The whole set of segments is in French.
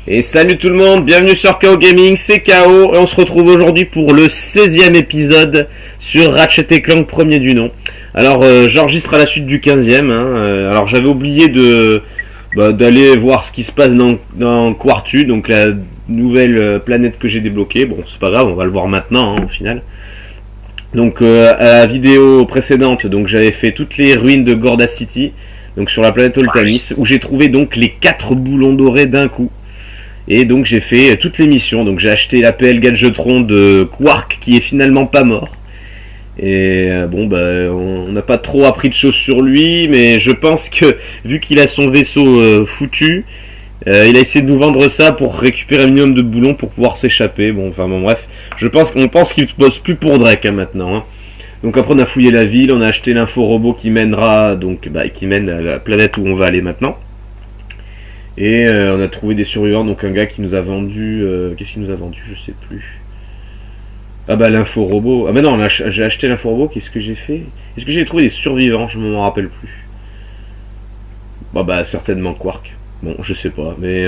Et salut tout le monde, bienvenue sur KO Gaming, c'est KO et on se retrouve aujourd'hui pour le 16e épisode sur Ratchet & Clank premier du nom. Alors j'enregistre à la suite du 15e, alors j'avais oublié d'aller voir ce qui se passe dans Quartu, donc la nouvelle planète que j'ai débloquée. Bon c'est pas grave, on va le voir maintenant au final. Donc à la vidéo précédente, donc j'avais fait toutes les ruines de Gorda City, donc sur la planète Oltanis, où j'ai trouvé donc les 4 boulons dorés d'un coup. Et donc j'ai fait toutes les missions, donc j'ai acheté l'APL Gadgetron de Quark qui est finalement pas mort. Et on n'a pas trop appris de choses sur lui, mais je pense que vu qu'il a son vaisseau foutu, il a essayé de nous vendre ça pour récupérer un minimum de boulons pour pouvoir s'échapper. Bon bref, on pense qu'il ne bosse plus pour Drake maintenant. Donc après on a fouillé la ville, on a acheté l'info-robot qui mènera, qui mène à la planète où on va aller maintenant. Et on a trouvé des survivants, donc un gars qui nous a vendu... qu'est-ce qu'il nous a vendu? Je sais plus. Ah bah l'info-robot... Ah bah non, j'ai acheté l'info-robot, qu'est-ce que j'ai fait? Est-ce que j'ai trouvé des survivants? Je m'en rappelle plus. Bah certainement Quark. Bon, je sais pas, mais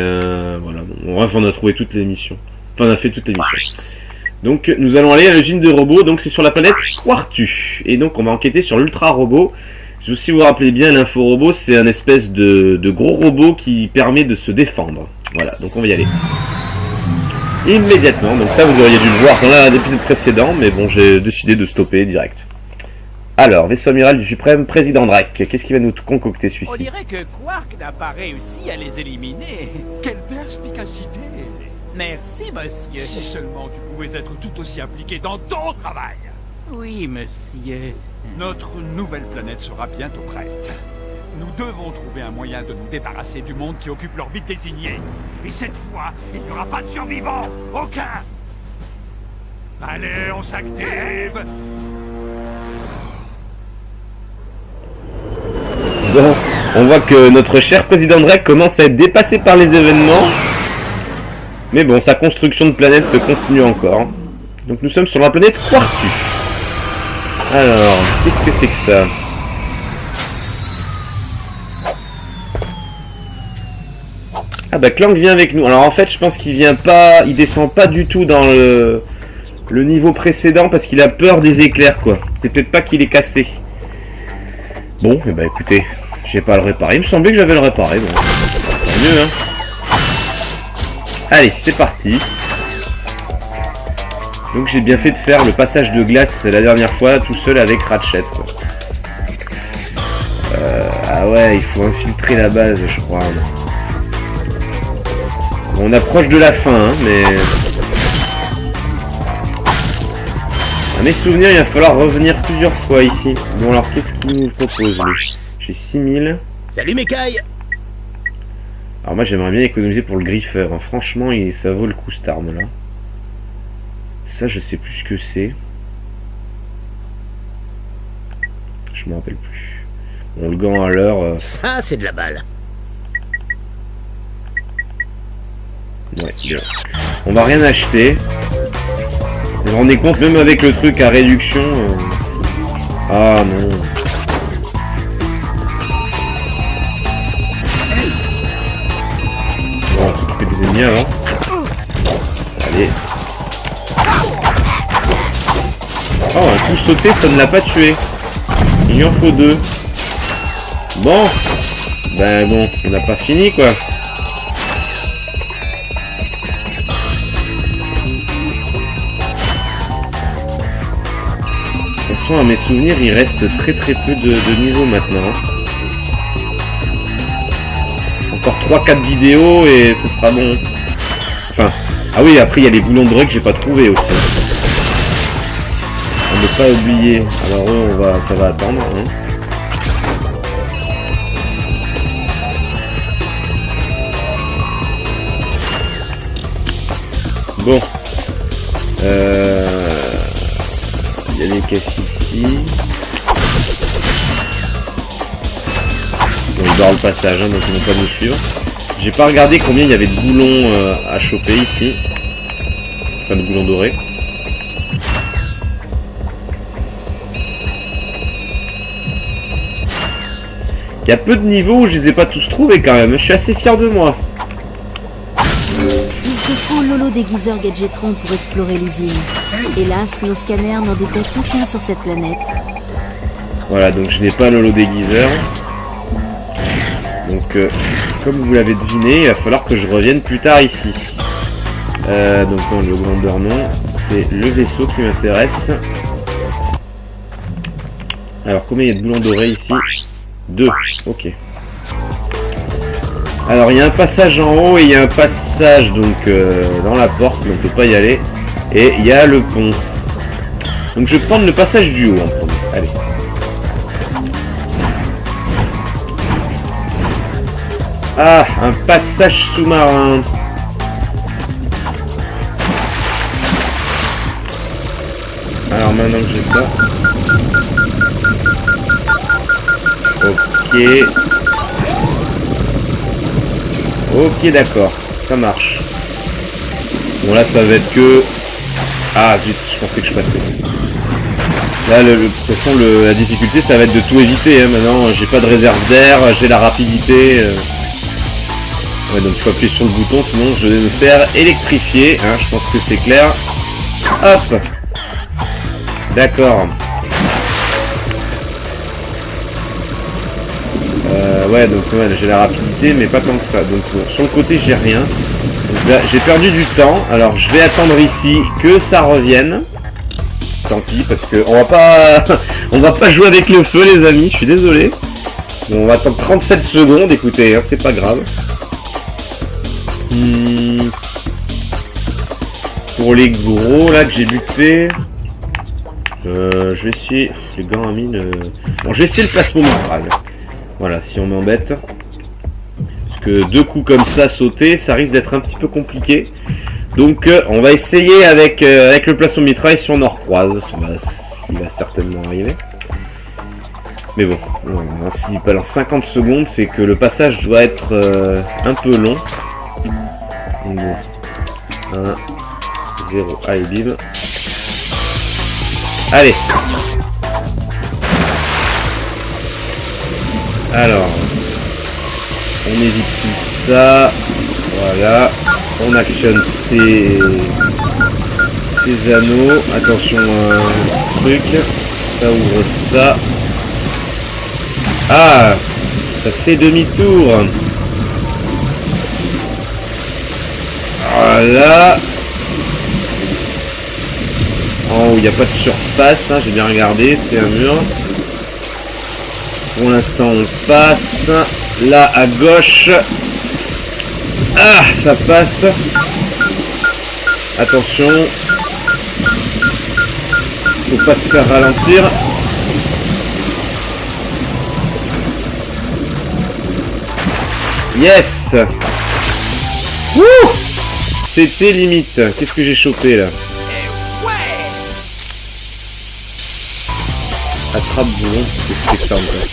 voilà. Bon, bref, on a trouvé toutes les missions. Enfin, on a fait toutes les missions. Donc nous allons aller à l'usine de robots, donc c'est sur la planète Quartu. Et donc on va enquêter sur l'ultra-robot. Si vous vous rappelez bien, l'info-robot, c'est un espèce de gros robot qui permet de se défendre. Voilà, donc on va y aller. Immédiatement, donc ça vous auriez dû le voir dans l'épisode précédent, mais bon, j'ai décidé de stopper direct. Alors, vaisseau amiral du suprême président Drake, qu'est-ce qui va nous concocter celui-ci? On dirait que Quark n'a pas réussi à les éliminer. Quelle perspicacité! Merci, monsieur. Si seulement tu pouvais être tout aussi impliqué dans ton travail! Oui, monsieur. Notre nouvelle planète sera bientôt prête. Nous devons trouver un moyen de nous débarrasser du monde qui occupe l'orbite désignée. Et cette fois, il n'y aura pas de survivants. Aucun. Allez, on s'active. Bon, on voit que notre cher président Drake commence à être dépassé par les événements. Mais bon, sa construction de planète continue encore. Donc nous sommes sur la planète Quartu. Alors, qu'est-ce que c'est que ça? Ah bah Clank vient avec nous. Alors en fait, je pense qu'il vient pas, il descend pas du tout dans le niveau précédent parce qu'il a peur des éclairs quoi. C'est peut-être pas qu'il est cassé. Bon, et bah écoutez, j'ai pas à le réparer. Il me semblait que j'avais le réparé. Bon, tant mieux Allez, c'est parti. Donc j'ai bien fait de faire le passage de glace la dernière fois tout seul avec Ratchet. Ah ouais, il faut infiltrer la base, je crois. On approche de la fin, mais... À mes souvenirs, il va falloir revenir plusieurs fois ici. Bon alors, qu'est-ce qu'il nous propose lui? J'ai 6000. Salut Mekai. Alors moi j'aimerais bien économiser pour le griffeur. Franchement, ça vaut le coup cette arme là. Ça, je sais plus ce que c'est. Je m'en rappelle plus. Bon, le gant à l'heure. Ça, c'est de la balle. Ouais, bien. On va rien acheter. Vous vous rendez compte, même avec le truc à réduction. Ah non. Bon, on va s'occuper des ennemis avant. Allez. Oh, un coup sauté, ça ne l'a pas tué. Il en faut 2. Bon. Ben bon, on n'a pas fini quoi. De toute façon, à mes souvenirs, il reste très peu de niveaux maintenant. Encore 3-4 vidéos et ce sera bon. Enfin, ah oui, après il y a les boulons de break que j'ai pas trouvé aussi. Ne pas oublier. Alors ça va attendre. Bon. Il y a des caisses ici. On va voir le passage, donc ils vont pas nous suivre. J'ai pas regardé combien il y avait de boulons à choper ici. Enfin de boulons dorés. Il y a peu de niveaux où je les ai pas tous trouvés quand même. Je suis assez fier de moi. faut l'holo-déguiseur Gadgetron pour explorer l'usine. Hélas, nos scanners n'en détectent aucun sur cette planète. Voilà, donc je n'ai pas l'holo-déguiseur. Donc, comme vous l'avez deviné, il va falloir que je revienne plus tard ici. Donc non, le grandeur non. C'est le vaisseau qui m'intéresse. Alors, combien il y a de boulons dorés ici? 2, ok. Alors, il y a un passage en haut et il y a un passage donc dans la porte, mais on ne peut pas y aller. Et il y a le pont. Donc, je vais prendre le passage du haut en premier. Allez. Ah, un passage sous-marin. Alors, maintenant que j'ai ça... Ok. Ok, d'accord. Ça marche. Bon, là, ça va être que... Ah, zut, je pensais que je passais. Là, de toute façon, la difficulté, ça va être de tout éviter. Hein. Maintenant, j'ai pas de réserve d'air, j'ai la rapidité. Ouais, donc, il faut appuyer sur le bouton, sinon je vais me faire électrifier. Hein. Je pense que c'est clair. Hop. D'accord. Ouais, donc ouais, j'ai la rapidité, mais pas tant que ça. Donc bon, sur le côté, j'ai rien. Donc là, j'ai perdu du temps. Alors, je vais attendre ici que ça revienne. Tant pis, parce que on va pas jouer avec le feu, les amis. Je suis désolé. Bon, on va attendre 37 secondes. Écoutez, hein, c'est pas grave. Pour les gros là que j'ai buté, je vais essayer. Les gants à mine. Bon, je vais essayer le placement mitral. Voilà, si on m'embête. Parce que 2 coups comme ça sauter, ça risque d'être un petit peu compliqué. Donc on va essayer avec le plastron mitraille si on en recroise. Ce qui va certainement arriver. Mais bon, s'il balance 50 secondes, c'est que le passage doit être un peu long. Donc bon. 1, 0, allez bim. Allez. Alors, on évite tout ça. Voilà. On actionne ces anneaux. Attention à un truc. Ça ouvre ça. Ah, ça fait demi-tour. Voilà. En haut, il n'y a pas de surface. Hein, j'ai bien regardé. C'est un mur. Pour l'instant, on passe. Là, à gauche. Ah, ça passe. Attention. Faut pas se faire ralentir. Yes. Wouh. C'était limite. Qu'est-ce que j'ai chopé là? Attrape boulon, qu'est-ce que c'est que ça encore?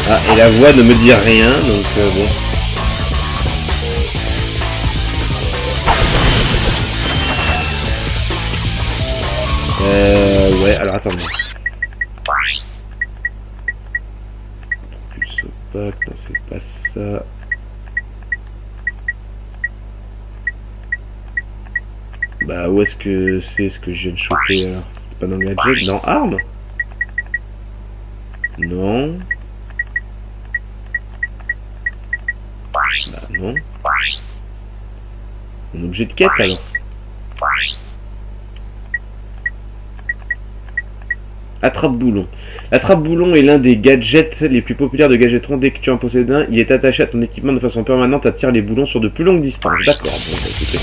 Ah, et la voix ne me dit rien, donc bon. Ouais, alors attendez. Plus opaque, non c'est pas ça. Bah où est-ce que c'est ce que je viens de choper alors? C'était pas dans gadget? Dans arme? Non. Bah non. Un objet de quête alors? Attrape-boulon. L'attrape-boulon est l'un des gadgets les plus populaires de Gadgetron. Dès que tu en possèdes un, il est attaché à ton équipement de façon permanente, attire les boulons sur de plus longues distances. D'accord, bon bah écoutez.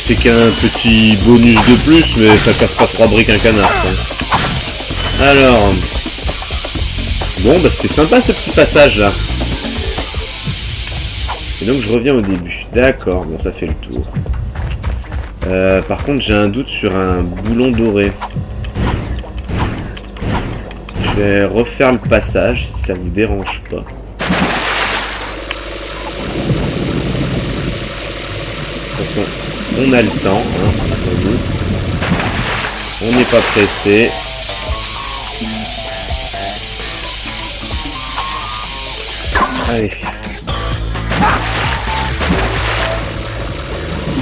C'est qu'un petit bonus de plus, mais ça casse pas 3 briques un canard. Quoi. Alors... Bon, bah c'était sympa ce petit passage là. Et donc je reviens au début. D'accord, bon ça fait le tour. Par contre j'ai un doute sur un boulon doré. Je vais refaire le passage si ça vous dérange pas. De toute façon, on a le temps, hein, on n'est pas pressé. Allez.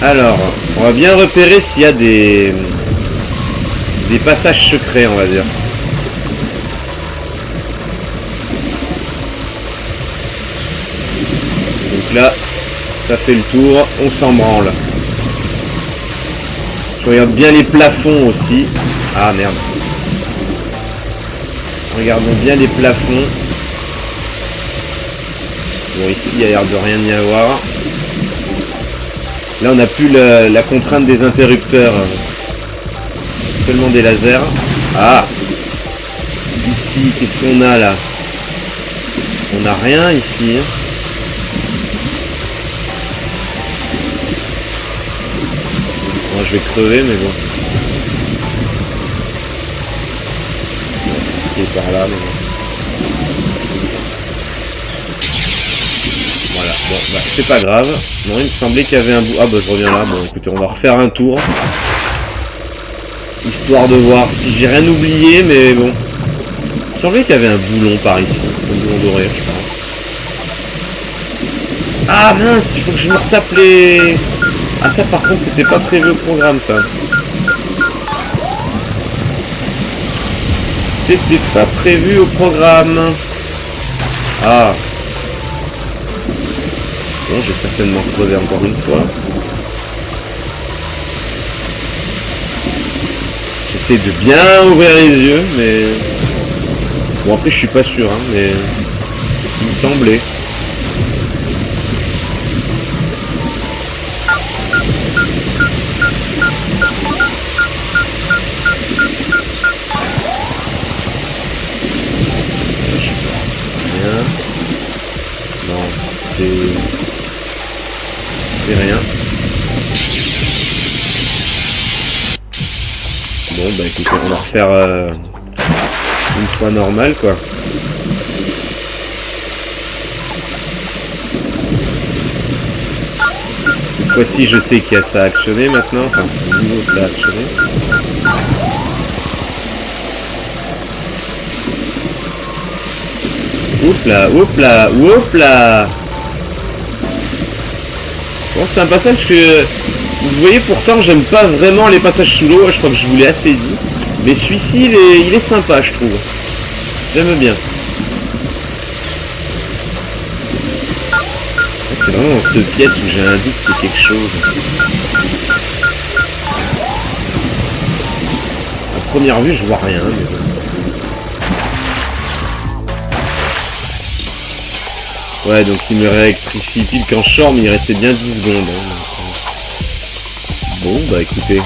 Alors, on va bien repérer s'il y a des passages secrets, on va dire. Donc là, ça fait le tour, on s'en branle. Je regarde bien les plafonds aussi. Ah merde. Regardons bien les plafonds. Bon, ici, il y a l'air de rien y avoir. Là, on n'a plus la contrainte des interrupteurs. Seulement des lasers. Ah! Ici, qu'est-ce qu'on a là? On n'a rien ici. Bon, je vais crever, mais bon. Bon, c'est par là, mais bon. Voilà, bon, bah, c'est pas grave. Non, il me semblait qu'il y avait un bout. Ah, bah, je reviens là. Bon, écoutez, on va refaire un tour. Histoire de voir si j'ai rien oublié, mais bon. Il me semblait qu'il y avait un boulon par ici. Un boulon doré, je crois. Ah mince, il faut que je me retape les... Ah ça par contre c'était pas prévu au programme ça. C'était pas prévu au programme. Ah. Bon, j'ai certainement crevé encore une fois. J'essaie de bien ouvrir les yeux, mais... Bon après je suis pas sûr, hein, mais... Il me semblait. Non, c'est rien. Bon bah écoutez, on va refaire une fois normal quoi. Cette fois-ci je sais qu'il y a ça à actionner maintenant, enfin au niveau ça a actionné. Oups là, oups là, oups là. Bon, c'est un passage que... Vous voyez, pourtant, j'aime pas vraiment les passages sous l'eau. Je crois que je vous l'ai assez dit. Mais celui-ci, il est sympa, je trouve. J'aime bien. C'est vraiment dans cette pièce où j'ai un doute qu'il y a quelque chose. À première vue, je vois rien, mais bon. Ouais, donc il me réélectrifie pile quand je sors, mais il restait bien 10 secondes. Hein, bon, bah écoutez.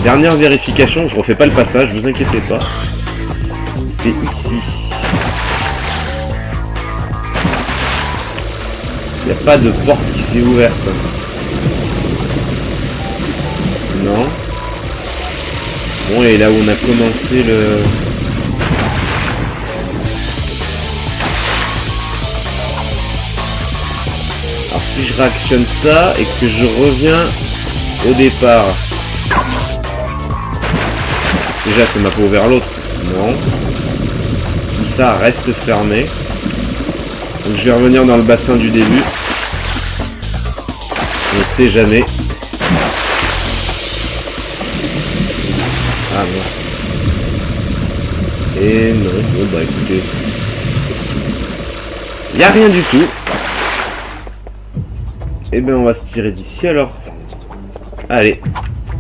Dernière vérification, je refais pas le passage, vous inquiétez pas. C'est ici. Il n'y a pas de porte qui s'est ouverte. Non. Bon, et là où on a commencé le... Alors si je réactionne ça et que je reviens au départ. Déjà ça m'a pas ouvert l'autre. Non. Tout ça reste fermé. Donc je vais revenir dans le bassin du début. On ne sait jamais. Ah non. Et non. Bon bah écoutez. Il n'y a rien du tout. Et ben on va se tirer d'ici alors. Allez.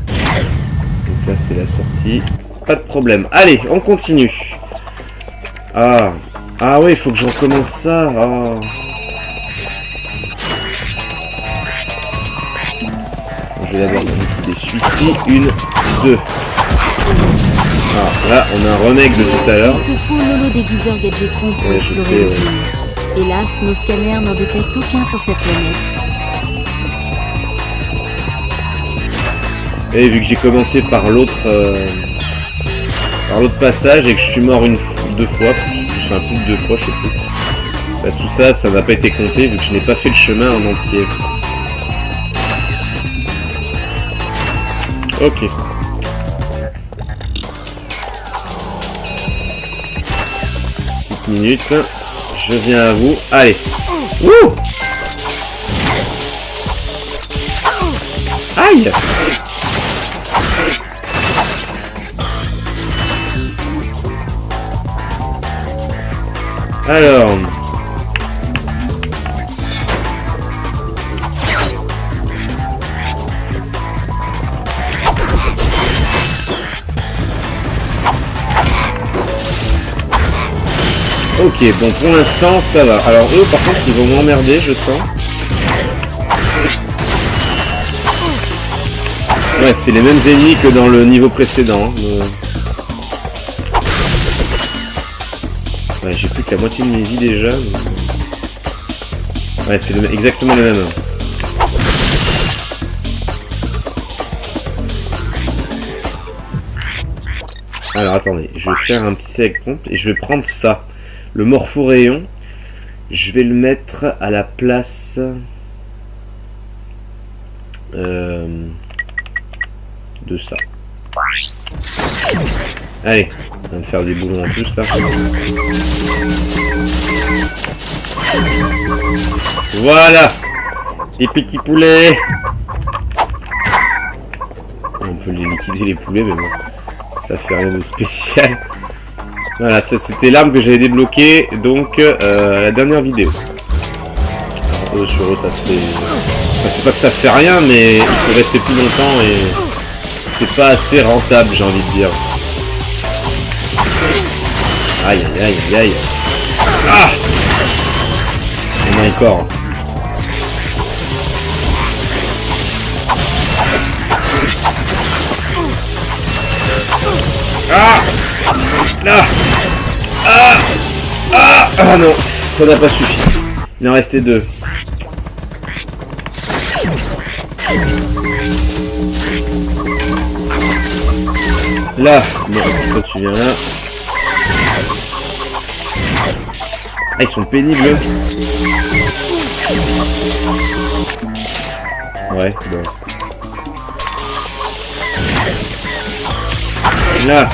Donc là c'est la sortie. Pas de problème. Allez, on continue. Ah. Ah ouais, il faut que je recommence ça. Ah. Je vais d'abord décider celui-ci. 1, 2. Ah, là on a un remake de tout à l'heure. Il te faut l'holo déguiseur Gadgetron pour explorer l'usine. Hélas, nos scanners n'en détectent aucun sur cette planète. Et vu que j'ai commencé par l'autre passage et que je suis mort deux fois, enfin plus de 2 fois, je sais plus. Bah, tout ça, ça n'a pas été compté vu que je n'ai pas fait le chemin en entier. Ok. minutes. Je viens à vous. Allez. Wouh! Aïe! Alors... Ok, bon pour l'instant ça va. Alors eux par contre ils vont m'emmerder je sens. Ouais, c'est les mêmes ennemis que dans le niveau précédent. Ouais, j'ai plus que la moitié de mes vies déjà. Mais... Ouais, c'est exactement le même. Alors attendez, je vais faire un petit select prompt et je vais prendre ça. Le morpho-rayon, je vais le mettre à la place de ça. Allez, on va me faire des boulons en plus là. Voilà, les petits poulets. On peut les liquider les poulets, mais bon, ça fait rien de spécial. Voilà, ça c'était l'arme que j'avais débloquée donc à la dernière vidéo. Alors, sur eux, ça fait... Enfin, c'est pas que ça fait rien, mais il faut rester plus longtemps et c'est pas assez rentable, j'ai envie de dire. Aïe aïe aïe aïe aïe. Ah! Il y en a encore. Ah! Là! Ah! Ah! Ah non! Ça n'a pas suffi. Il en restait deux. Là! Bon, toi tu viens là. Ah, ils sont pénibles. Ouais, bon. Là!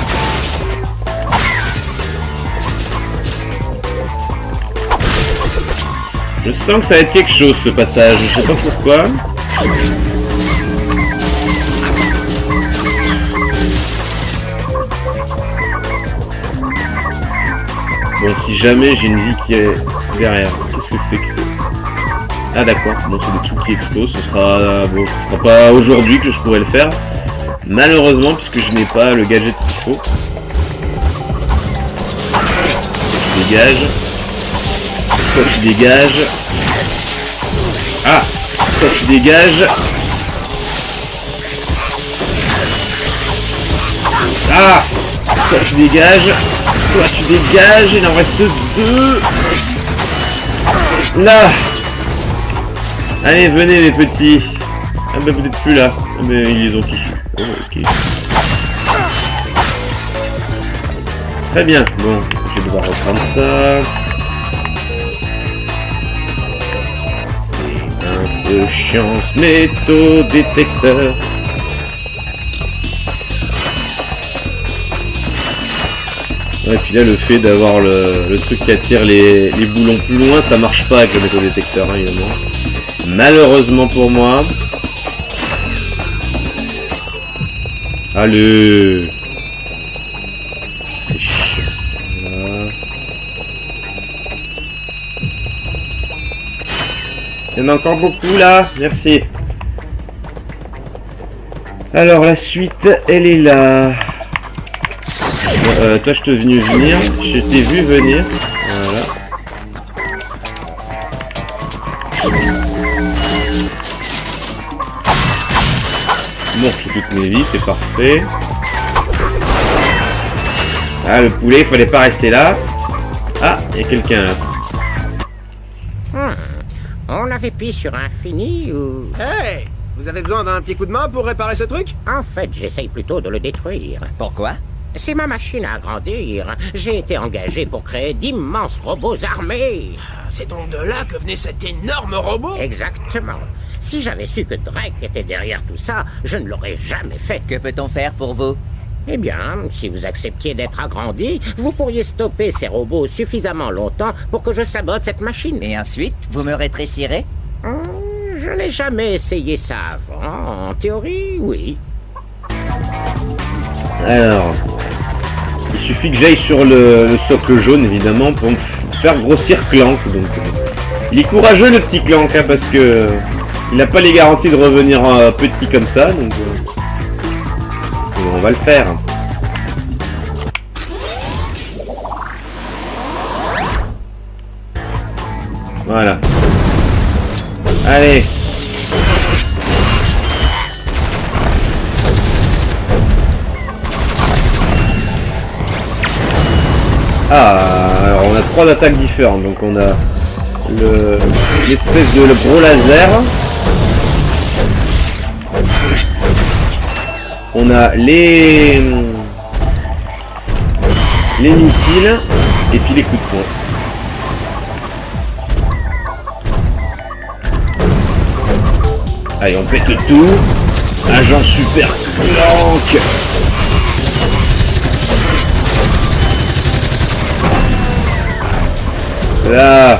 Je sens que ça va être quelque chose ce passage, je sais pas pourquoi. Bon, si jamais j'ai une vie qui est derrière, qu'est-ce que c'est que c'est? Ah d'accord, bon c'est des trucs qui explosent, ce sera pas aujourd'hui que je pourrais le faire. Malheureusement, puisque je n'ai pas le gadget qu'il faut. Je dégage. Toi tu dégages. Ah! Toi tu dégages. Ah! Toi tu dégages. Toi tu dégages. Il en reste deux. Là! Allez, venez les petits. Ah bah peut-être plus là. Ah mais ils les ont tous eu. Oh, ok. Très bien. Bon, je vais devoir reprendre ça. De chiant ce métaux-détecteur. Ouais, puis là le fait d'avoir le truc qui attire les boulons plus loin, ça marche pas avec le métaux-détecteur hein, évidemment. Malheureusement pour moi. Allez. C'est chiant. Voilà. Il y en a encore beaucoup là, merci. Alors la suite, elle est là. Toi je t'ai vu venir, je t'ai vu venir. Voilà. Bon, j'ai toutes mes vies, c'est parfait. Ah le poulet, il fallait pas rester là. Ah, il y a quelqu'un là. On avait pris sur Infini ou... Hey! Vous avez besoin d'un petit coup de main pour réparer ce truc? En fait, j'essaye plutôt de le détruire. Pourquoi? C'est ma machine à agrandir. J'ai été engagé pour créer d'immenses robots armés. C'est donc de là que venait cet énorme robot? Exactement. Si j'avais su que Drake était derrière tout ça, je ne l'aurais jamais fait. Que peut-on faire pour vous? Eh bien, si vous acceptiez d'être agrandi, vous pourriez stopper ces robots suffisamment longtemps pour que je sabote cette machine. Et ensuite, vous me rétrécirez? Je n'ai jamais essayé ça avant. En théorie, oui. Alors, il suffit que j'aille sur le socle jaune, évidemment, pour me faire grossir Clank. Donc, il est courageux, le petit Clank, hein, parce que il n'a pas les garanties de revenir petit comme ça. Donc, on va le faire. Voilà. Allez. Ah, alors on a 3 attaques différentes. Donc on a l'espèce de le gros laser. On a les missiles et puis les coups de poing. Allez, on pète tout. Agent super Clank. Là.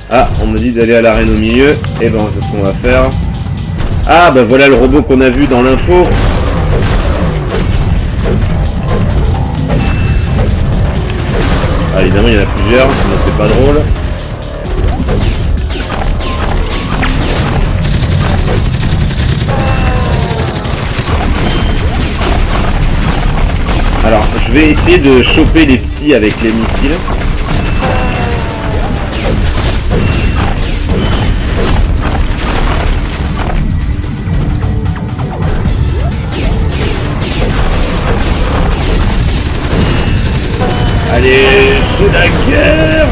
Ah, on me dit d'aller à l'arène au milieu. Et ben, c'est ce qu'on va faire. Ah, ben voilà le robot qu'on a vu dans l'info. Ah, évidemment, il y en a plusieurs, sinon c'est pas drôle. Alors, je vais essayer de choper les petits avec les missiles. Allez, c'est la guerre!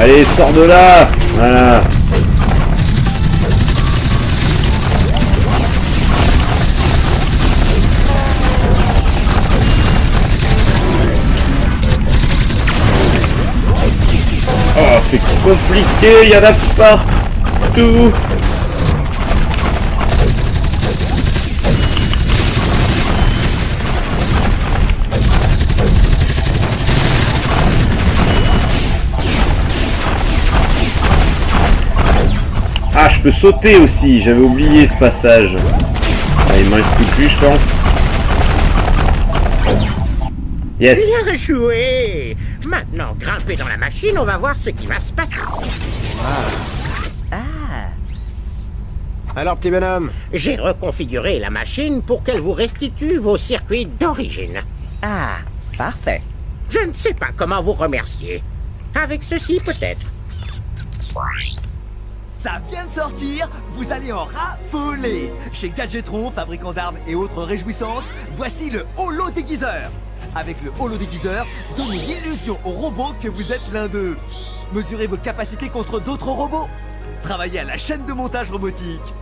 Allez, sors de là! Voilà. Oh, c'est compliqué, il y en a partout. Ah, je peux sauter aussi, j'avais oublié ce passage. Ah, il m'en reste plus, je pense. Yes. Bien joué. Maintenant, grimpez dans la machine, on va voir ce qui va se passer. Alors, petit bonhomme? J'ai reconfiguré la machine pour qu'elle vous restitue vos circuits d'origine. Ah, parfait. Je ne sais pas comment vous remercier. Avec ceci, peut-être. Ça vient de sortir, vous allez en raffoler. Chez Gadgetron, fabricant d'armes et autres réjouissances, voici le holo déguiseur. Avec le holo déguiseur, donnez l'illusion aux robots que vous êtes l'un d'eux. Mesurez vos capacités contre d'autres robots. Travaillez à la chaîne de montage robotique.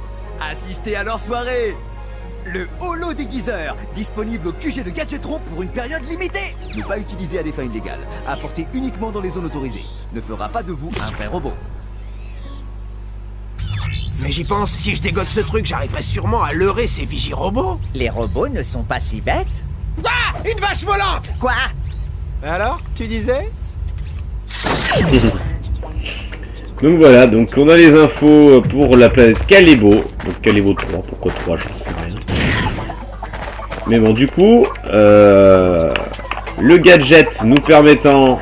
Assistez à leur soirée. Le holo déguiseur, disponible au QG de Gadgetron pour une période limitée. Ne pas utilisé à des fins illégales. Apporté uniquement dans les zones autorisées. Ne fera pas de vous un vrai robot. Mais j'y pense, si je dégote ce truc, j'arriverai sûrement à leurrer ces vigirobots. Les robots ne sont pas si bêtes. Ah! Une vache volante! Quoi? Alors, tu disais? Donc voilà, donc on a les infos pour la planète Kalebo. Donc Kalebo 3, pourquoi 3, je sais rien. Mais bon, du coup, le gadget nous permettant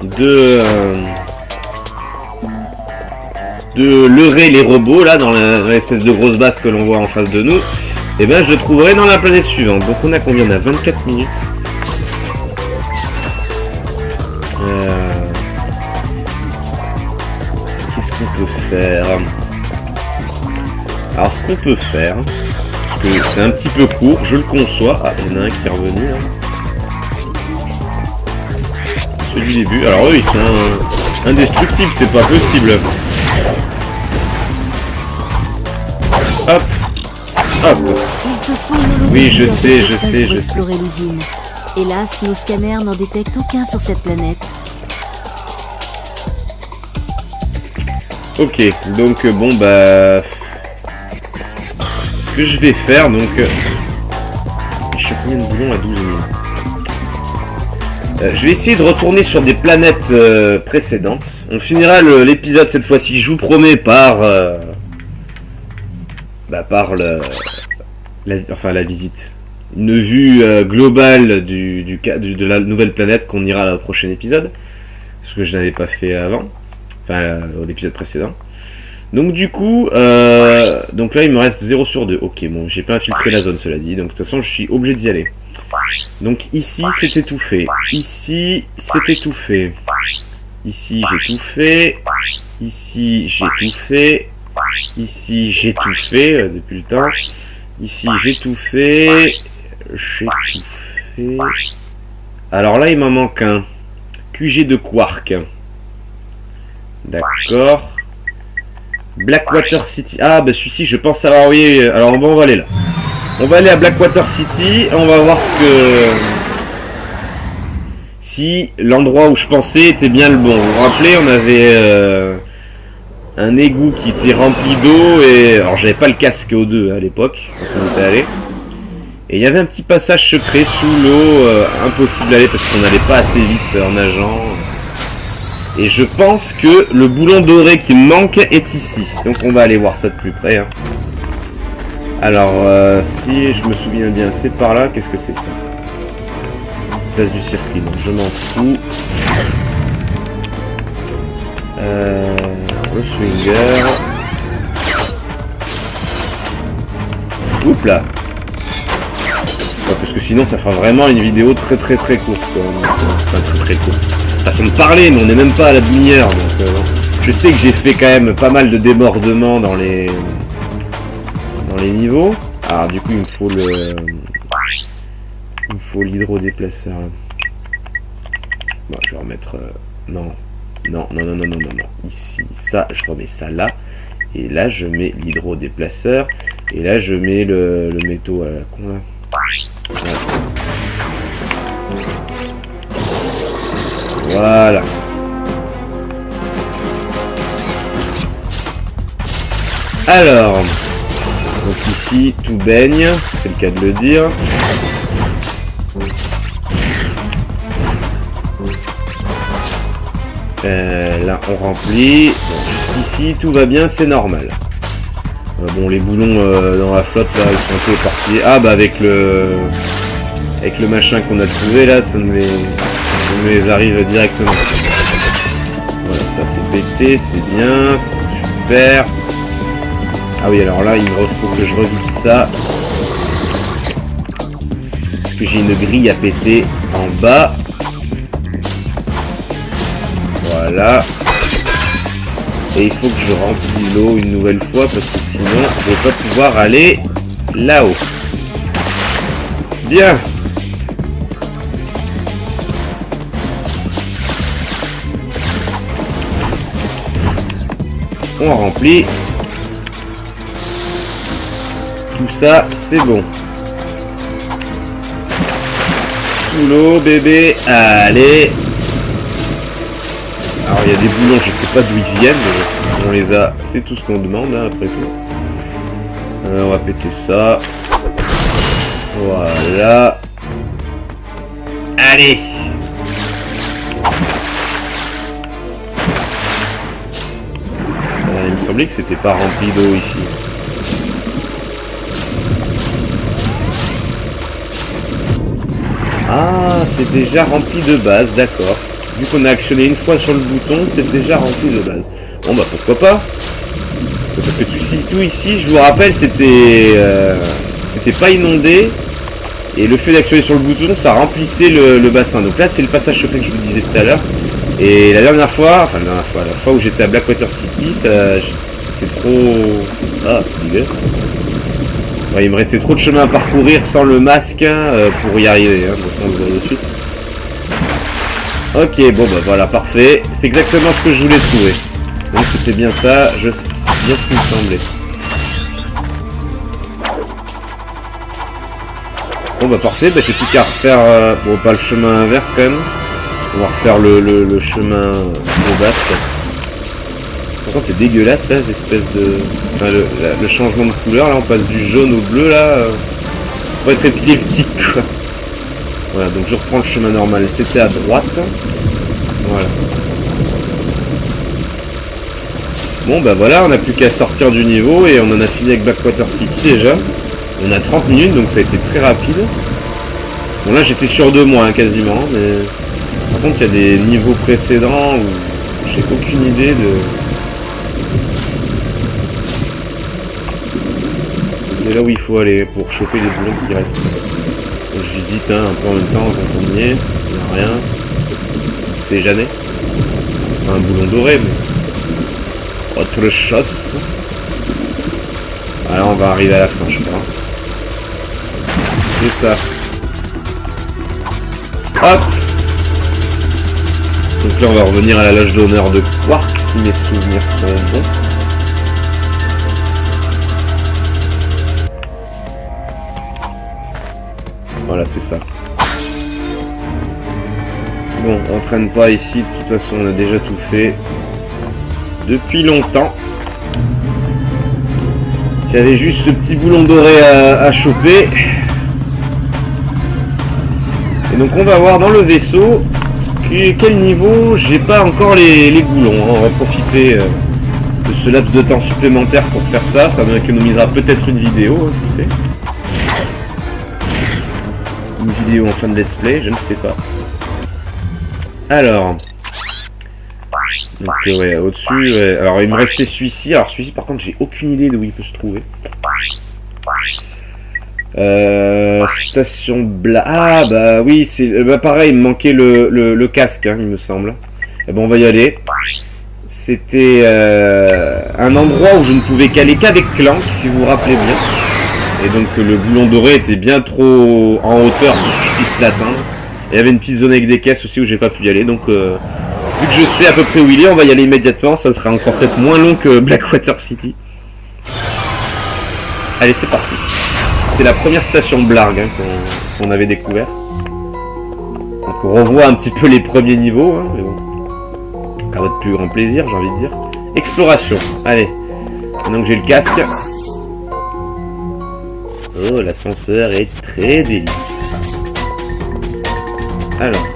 de leurrer les robots, là, dans l'espèce de grosse base que l'on voit en face de nous, et ben je le trouverai dans la planète suivante. Donc on a combien? On a 24 minutes. Qu'est-ce qu'on peut faire? Alors ce qu'on peut faire, parce que c'est un petit peu court, je le conçois. Ah, il y en a un qui est revenu là. Celui du début. Alors oui, c'est indestructible, c'est pas possible. Hop. Hop. Il te faut une Oui, je holo sais, déguiseur je sais, pour je explorer l'usine. Hélas, nos scanners n'en détectent aucun sur cette planète. Ok, donc bon bah... Ce que je vais faire, donc... Je sais combien de boulons à 12 000. Je vais essayer de retourner sur des planètes précédentes. On finira l'épisode cette fois-ci, je vous promets, par la visite. Une vue globale de la nouvelle planète qu'on ira à la prochaine épisode. Ce que je n'avais pas fait avant. Enfin, au l'épisode précédent. Donc du coup, donc là il me reste 0 sur 2. Ok, bon, j'ai pas infiltré la zone, cela dit. Donc de toute façon, je suis obligé d'y aller. Donc ici, c'est étouffé. Ici, c'est étouffé. Ici, j'ai tout fait. Ici, j'ai tout fait. Ici, j'ai tout fait depuis le temps. Ici, j'ai tout fait. J'ai tout fait. Alors là, il m'en manque un. QG de Quark. D'accord. Blackwater City. Ah, bah celui-ci, je pense savoir. Oui, alors bon, on va aller là. On va aller à Blackwater City. On va voir ce que... Si l'endroit où je pensais était bien le bon. Vous vous rappelez, on avait un égout qui était rempli d'eau. Et alors, j'avais pas le casque O2 à l'époque, quand on était allé. Et il y avait un petit passage secret sous l'eau. Impossible d'aller parce qu'on n'allait pas assez vite en nageant. Et je pense que le boulon doré qui me manque est ici. Donc on va aller voir ça de plus près. Hein. Alors, si je me souviens bien, c'est par là. Qu'est-ce que c'est ça? Place du circuit, donc je m'en fous. Le swinger. Oups là. Ouais, parce que sinon ça fera vraiment une vidéo très courte. Enfin très courte. Façon de parler, mais on n'est même pas à la demi-heure. Donc, je sais que j'ai fait quand même pas mal de débordements dans les niveaux. Alors du coup il me faut l'hydrodéplaceur. Bon, je vais remettre... Non. Ici, ça, je remets ça là. Et là, je mets l'hydrodéplaceur. Et là, je mets le métaux à la con là. Voilà. Alors, donc ici tout baigne, c'est le cas de le dire. Là on remplit. Bon, jusqu'ici tout va bien, c'est normal. Bon, les boulons dans la flotte là, ils sont un peu éparpillés. Ah bah avec le machin qu'on a trouvé là, ça me les arrive directement. Voilà, ça c'est pété, c'est bien, c'est super. Ah oui, alors là il faut que je revise ça. Parce que j'ai une grille à péter en bas. Voilà. Et il faut que je remplis l'eau une nouvelle fois parce que sinon je vais pas pouvoir aller là-haut. Bien. On remplit. Tout ça, c'est bon. Sous l'eau, bébé. Allez. Alors il y a des boulons, je sais pas d'où ils viennent, mais on les a. C'est tout ce qu'on demande hein, après tout. On va péter ça. Voilà. Allez. Il me semblait que c'était pas rempli d'eau ici. Ah, c'est déjà rempli de base, d'accord. Vu qu'on a actionné une fois sur le bouton, c'est déjà rempli de base. Bon bah pourquoi pas. Parce que tout ici, je vous rappelle, c'était pas inondé. Et le fait d'actionner sur le bouton, ça remplissait le bassin. Donc là, c'est le passage secret que je vous disais tout à l'heure. Et la fois où j'étais à Blackwater City, c'était trop... Ah, c'est dégueulasse. Ouais, il me restait trop de chemin à parcourir sans le masque pour y arriver. Hein. De toute façon, on le voit de suite. Ok, bon bah voilà, parfait. C'est exactement ce que je voulais trouver. Donc c'était bien ça, c'est bien ce qui me semblait. Bon bah parfait, bah j'ai plus qu'à refaire... bon pas le chemin inverse quand même. On va refaire le chemin de base. Pourtant c'est dégueulasse là, l'espèce de... Enfin le changement de couleur, là on passe du jaune au bleu là. Pour être épileptique quoi. Voilà, donc je reprends le chemin normal, c'était à droite. Voilà. Bon bah voilà, on n'a plus qu'à sortir du niveau et on en a fini avec Blackwater City déjà. On a 30 minutes donc ça a été très rapide. Bon là j'étais sur 2 mois hein, quasiment, mais par contre il y a des niveaux précédents où j'ai aucune idée de... C'est là où il faut aller pour choper les boulons qui restent. Donc j'hésite hein, un peu en même temps quand on y est, il n'y a rien. On sait jamais. Enfin, un boulon doré mais... Autre chose. Alors on va arriver à la fin je crois. C'est ça. Hop. Donc là on va revenir à la loge d'honneur de Quark si mes souvenirs sont bons. Voilà c'est ça. Bon on traîne pas ici, de toute façon on a déjà tout fait. Depuis longtemps. J'avais juste ce petit boulon doré à choper. Et donc on va voir dans le vaisseau quel niveau. J'ai pas encore les boulons hein. On va profiter de ce laps de temps supplémentaire pour faire ça. Ça nous économisera peut-être une vidéo hein, qui sait. Une vidéo en fin de let's play, je ne sais pas. Alors donc ouais, au-dessus ouais. Alors il me restait celui-ci. Alors celui-ci par contre j'ai aucune idée d'où il peut se trouver. Station Bla... Ah bah oui c'est... Bah pareil il me manquait le casque hein, il me semble. Et bon on va y aller. C'était un endroit où je ne pouvais qu'aller qu'avec Clank si vous vous rappelez bien. Et donc le boulon doré était bien trop en hauteur pour que je puisse l'atteindre. Et il y avait une petite zone avec des caisses aussi où j'ai pas pu y aller donc... Vu que je sais à peu près où il est, on va y aller immédiatement, ça sera encore peut-être moins long que Blackwater City. Allez, c'est parti. C'est la première station Blarg hein, qu'on avait découvert. Donc on revoit un petit peu les premiers niveaux, hein, mais bon. À votre plus grand plaisir, j'ai envie de dire. Exploration, allez. Maintenant que j'ai le casque. Oh, l'ascenseur est très délicat. Alors.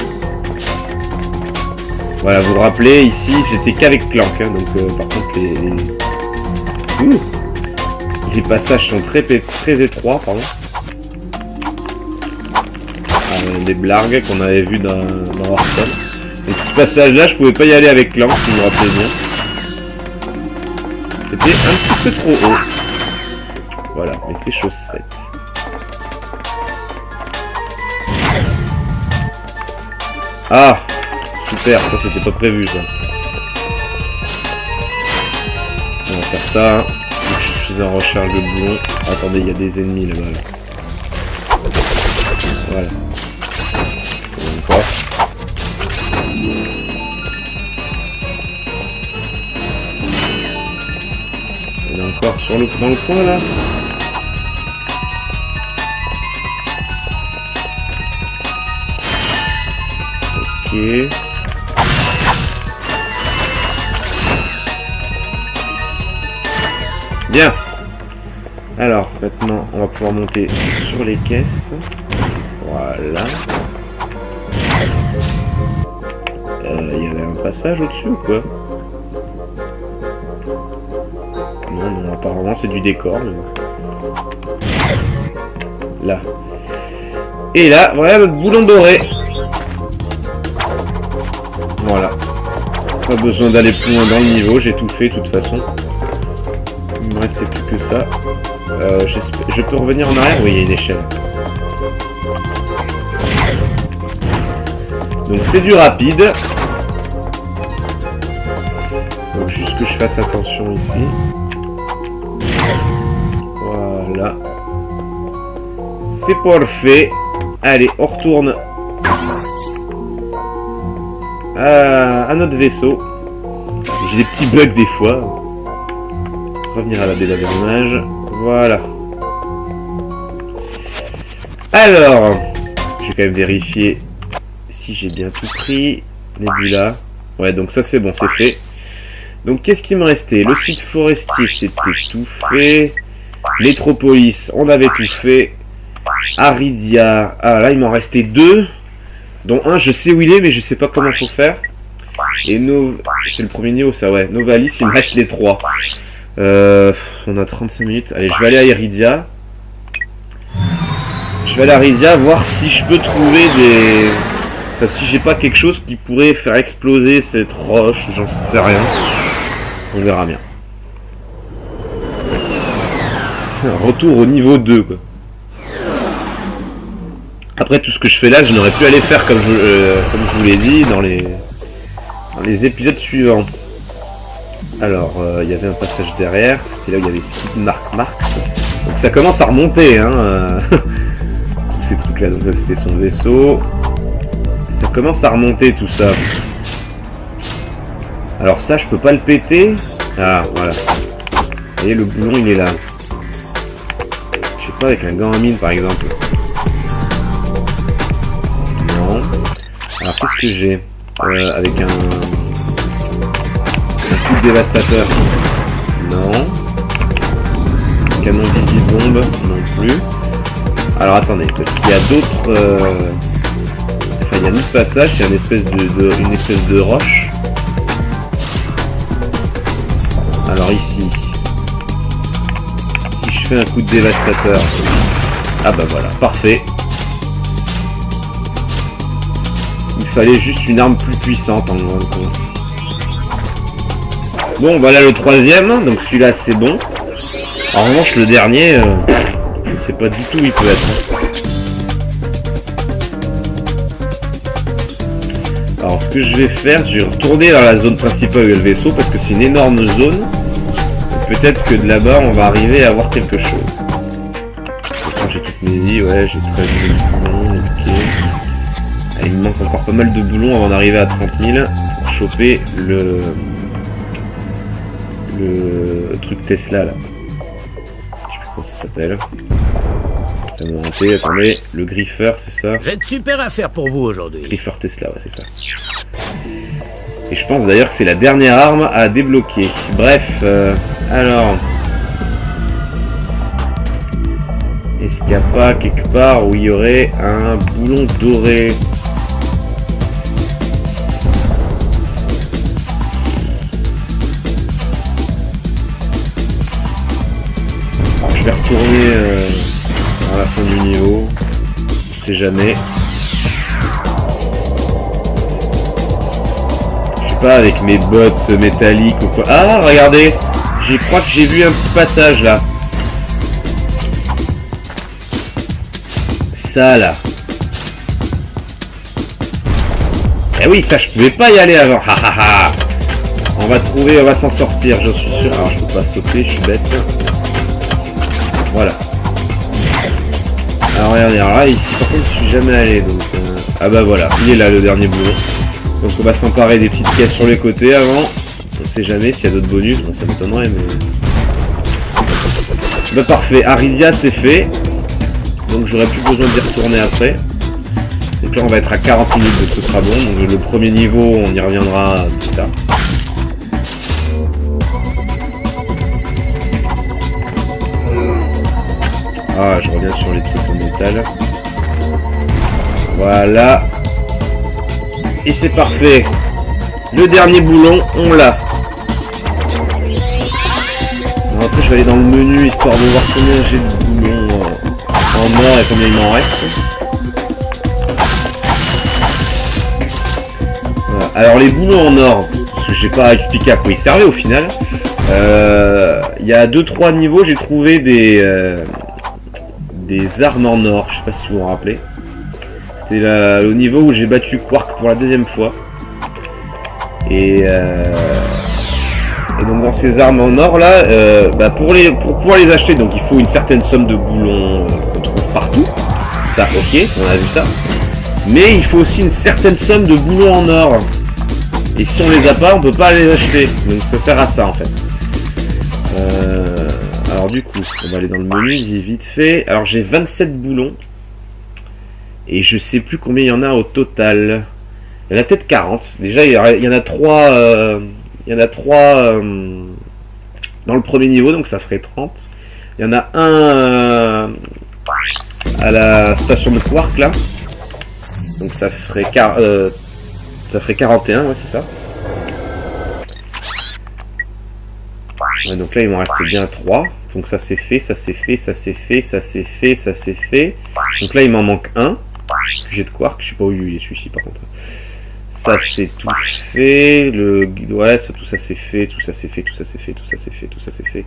Voilà, vous vous rappelez, ici, j'étais qu'avec Clank, hein, donc par contre, les passages sont très étroits, pardon. Des Blargs qu'on avait vu dans Hearthstone. Donc ce passage-là, je pouvais pas y aller avec Clank, si vous vous rappelez bien. C'était un petit peu trop haut. Voilà, mais c'est chose faite. Ah! Super, ça c'était pas prévu ça. On va faire ça. Hein. Je suis en recherche de boulons. Attendez, il y a des ennemis là-bas. Là. Voilà. Encore. Il y en a encore dans le coin là. Ok. Bien. Alors, maintenant, on va pouvoir monter sur les caisses. Voilà. Il y avait un passage au-dessus ou quoi? Non, apparemment c'est du décor. Mais... Là. Et là, voilà notre boulon doré. Voilà. Pas besoin d'aller plus loin dans le niveau, j'ai tout fait de toute façon. Il me restait plus que ça. Je peux revenir en arrière? Oui, il y a une échelle. Donc c'est du rapide. Donc juste que je fasse attention ici. Voilà. C'est parfait. Allez, on retourne à notre vaisseau. J'ai des petits bugs des fois. Revenir à la baie d'hivernage. Voilà. Alors, je vais quand même vérifier si j'ai bien tout pris. Nebula. Ouais, donc ça c'est bon, c'est fait. Donc qu'est-ce qui me restait? Le site forestier, c'était tout fait. Métropolis, on avait tout fait. Aridia. Ah là, il m'en restait 2. Dont un, je sais où il est, mais je sais pas comment faut faire. Et c'est le premier niveau, ça, ouais. Novalis, il me reste les 3. On a 35 minutes. Allez, je vais aller à Iridia. Je vais aller à Iridia voir si je peux trouver des... Enfin, si j'ai pas quelque chose qui pourrait faire exploser cette roche, j'en sais rien. On verra bien. Retour au niveau 2, quoi. Après, tout ce que je fais là, je n'aurais pu aller faire comme je vous l'ai dit dans les épisodes suivants. Alors, il y avait un passage derrière. C'était là où il y avait Skip Mark. Donc ça commence à remonter, hein. Tous ces trucs-là. Donc là, c'était son vaisseau. Ça commence à remonter tout ça. Alors ça, je peux pas le péter. Ah, voilà. Vous voyez, le boulon, il est là. Je sais pas, avec un gant à mine, par exemple. Non. Alors, qu'est-ce que j'ai avec un coup dévastateur. Non. Canon visibombe, non plus. Alors, attendez, parce qu'il y a d'autres... Enfin, il y a un autre passage, c'est une espèce de roche. Alors ici, si je fais un coup de dévastateur, ah bah voilà, parfait. Il fallait juste une arme plus puissante en fin de compte. Bon, voilà le 3e, donc celui-là c'est bon. En revanche, le dernier, je sais pas du tout où il peut être. Alors, ce que je vais faire, je vais retourner dans la zone principale où il y a le vaisseau parce que c'est une énorme zone. Peut-être que de là-bas, on va arriver à avoir quelque chose. J'ai toutes mes vies, ouais, j'ai tout ça. Ok. Ah, il me manque encore pas mal de boulons avant d'arriver à 30 000 pour choper le truc Tesla là. Je sais plus comment ça s'appelle. Ça m'a monté, attendez, le griffeur, c'est ça? J'ai de super affaires pour vous aujourd'hui. Griffer Tesla, ouais, c'est ça. Et je pense d'ailleurs que c'est la dernière arme à débloquer. Bref, alors... Est-ce qu'il n'y a pas quelque part où il y aurait un boulon doré? Alors, je vais retourner à la fin du niveau. On sait jamais. Pas avec mes bottes métalliques ou quoi. Ah, regardez, je crois que j'ai vu un petit passage là. Ça là. Eh oui, ça je pouvais pas y aller avant. Ha ha ha. On va trouver, on va s'en sortir, j'en suis sûr. Alors je peux pas stopper, je suis bête. Voilà. Alors regardez, alors là ici par contre je suis jamais allé donc. Ah bah voilà, il est là le dernier boulot. Donc on va s'emparer des petites caisses sur les côtés avant. On sait jamais s'il y a d'autres bonus, bon ça m'étonnerait mais... Bah parfait, Aridia c'est fait. Donc j'aurai plus besoin d'y retourner après. Donc là on va être à 40 minutes donc ce sera bon. Donc le premier niveau on y reviendra plus tard. Ah je reviens sur les trucs en métal. Voilà. Et c'est parfait. Le dernier boulon, on l'a. Après je vais aller dans le menu histoire de voir combien j'ai de boulons en or et combien il m'en reste. Voilà. Alors les boulons en or, parce que j'ai pas expliqué à quoi ils servaient au final. Il y a 2-3 niveaux, j'ai trouvé des armes en or, je sais pas si vous vous rappelez. C'était le niveau où j'ai battu Quark pour la 2e fois. Et donc dans ces armes en or là, pour pouvoir les acheter, donc il faut une certaine somme de boulons qu'on trouve partout. Ça, ok, on a vu ça. Mais il faut aussi une certaine somme de boulons en or. Et si on les a pas, on peut pas les acheter. Donc ça sert à ça en fait. Alors du coup, on va aller dans le menu vite fait. Alors j'ai 27 boulons. Et je sais plus combien il y en a au total. Il y en a peut-être 40. Déjà, il y en a 3. Il y en a 3 dans le premier niveau, donc ça ferait 30. Il y en a un à la station de Quark là. Donc ça ferait 41, ouais, c'est ça. Ouais, donc là il m'en reste bien 3. Donc ça c'est fait, ça c'est fait, ça c'est fait, ça c'est fait, ça c'est fait. Donc là il m'en manque un. J'ai de Quark, je sais pas où il est celui-ci par contre. Ça c'est tout fait, le guide, ouais, tout ça c'est fait, tout ça c'est fait, tout ça c'est fait, tout ça c'est fait, tout ça c'est fait,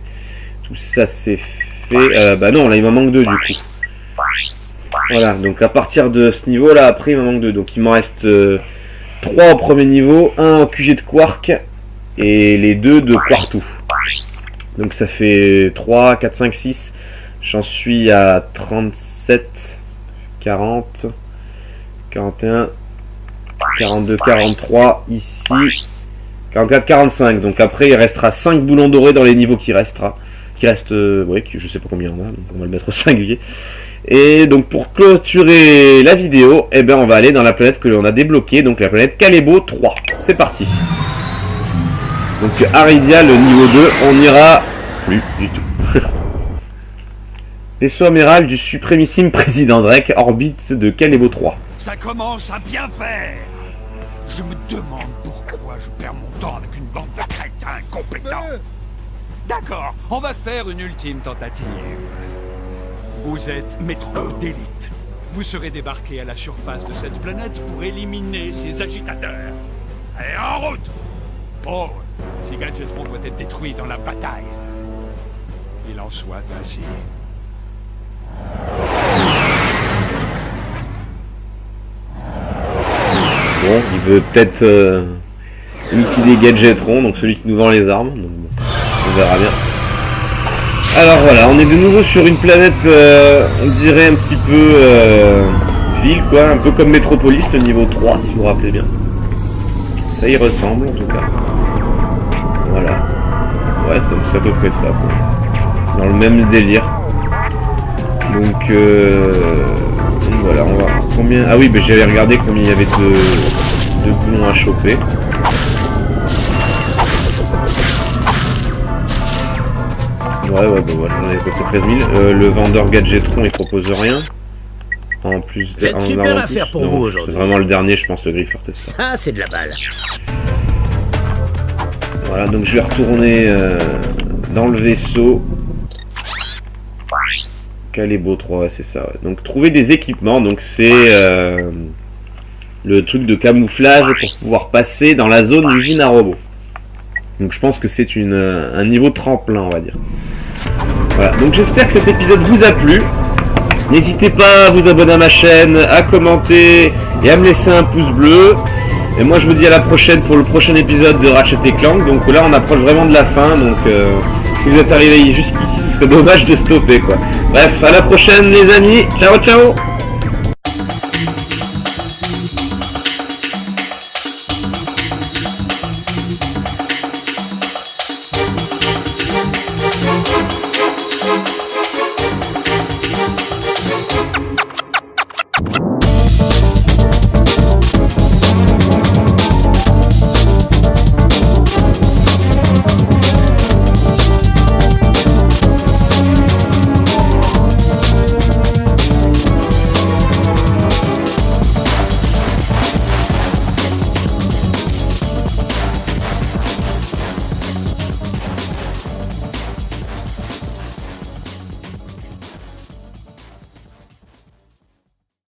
tout ça c'est fait. Bah non, là il m'en manque 2 du coup. Voilà, donc à partir de ce niveau là, après il m'en manque 2. Donc il m'en reste 3 au premier niveau, 1 au QG de Quark et les 2 de Quartu. Donc ça fait 3, 4, 5, 6. J'en suis à 37, 40, 41, 42, 43 ici, 44, 45. Donc après il restera 5 boulons dorés dans les niveaux qui restent, ouais, je sais pas combien on a, donc on va le mettre au singulier. Et donc pour clôturer la vidéo, eh ben on va aller dans la planète que l'on a débloquée, donc la planète Kalebo 3. C'est parti. Donc Aridia, le niveau 2, on n'ira plus du tout. Vaisseau amiral du suprémissime président Drake, orbite de Kalebo 3. Ça commence à bien faire. Je me demande pourquoi je perds mon temps avec une bande de crétins incompétents. D'accord, on va faire une ultime tentative. Vous êtes métro d'élite. Vous serez débarqué à la surface de cette planète pour éliminer ces agitateurs. Allez, en route! Oh, si Gadgetron doit être détruit dans la bataille. Il en soit ainsi. Bon, il veut peut-être liquider Gadgetron, donc celui qui nous vend les armes. Donc bon, on verra bien. Alors voilà, on est de nouveau sur une planète, on dirait un petit peu ville, quoi, un peu comme Metropolis, le niveau 3, si vous vous rappelez bien. Ça y ressemble, en tout cas. Voilà. Ouais, c'est à peu près ça, quoi. C'est dans le même délire. Donc voilà, on va... Combien... Ah oui, bah, j'avais regardé combien il y avait de boulons à choper. Ouais, bah voilà, j'en ai à peu près 13 000. Le vendeur Gadgetron, il propose rien. En plus, j'ai une super affaire pour vous aujourd'hui. C'est vraiment le dernier, je pense, le Griffeur Test. Ça, c'est de la balle. Voilà, donc je vais retourner dans le vaisseau. Kalebo 3, c'est ça. Ouais. Donc trouver des équipements, donc c'est le truc de camouflage pour pouvoir passer dans la zone d'usine à robots. Donc je pense que c'est un niveau tremplin, on va dire. Voilà, donc j'espère que cet épisode vous a plu. N'hésitez pas à vous abonner à ma chaîne, à commenter et à me laisser un pouce bleu. Et moi je vous dis à la prochaine pour le prochain épisode de Ratchet & Clank. Donc là on approche vraiment de la fin, donc si vous êtes arrivé jusqu'ici, ce serait dommage de stopper, quoi. Bref, à la prochaine les amis, ciao ciao.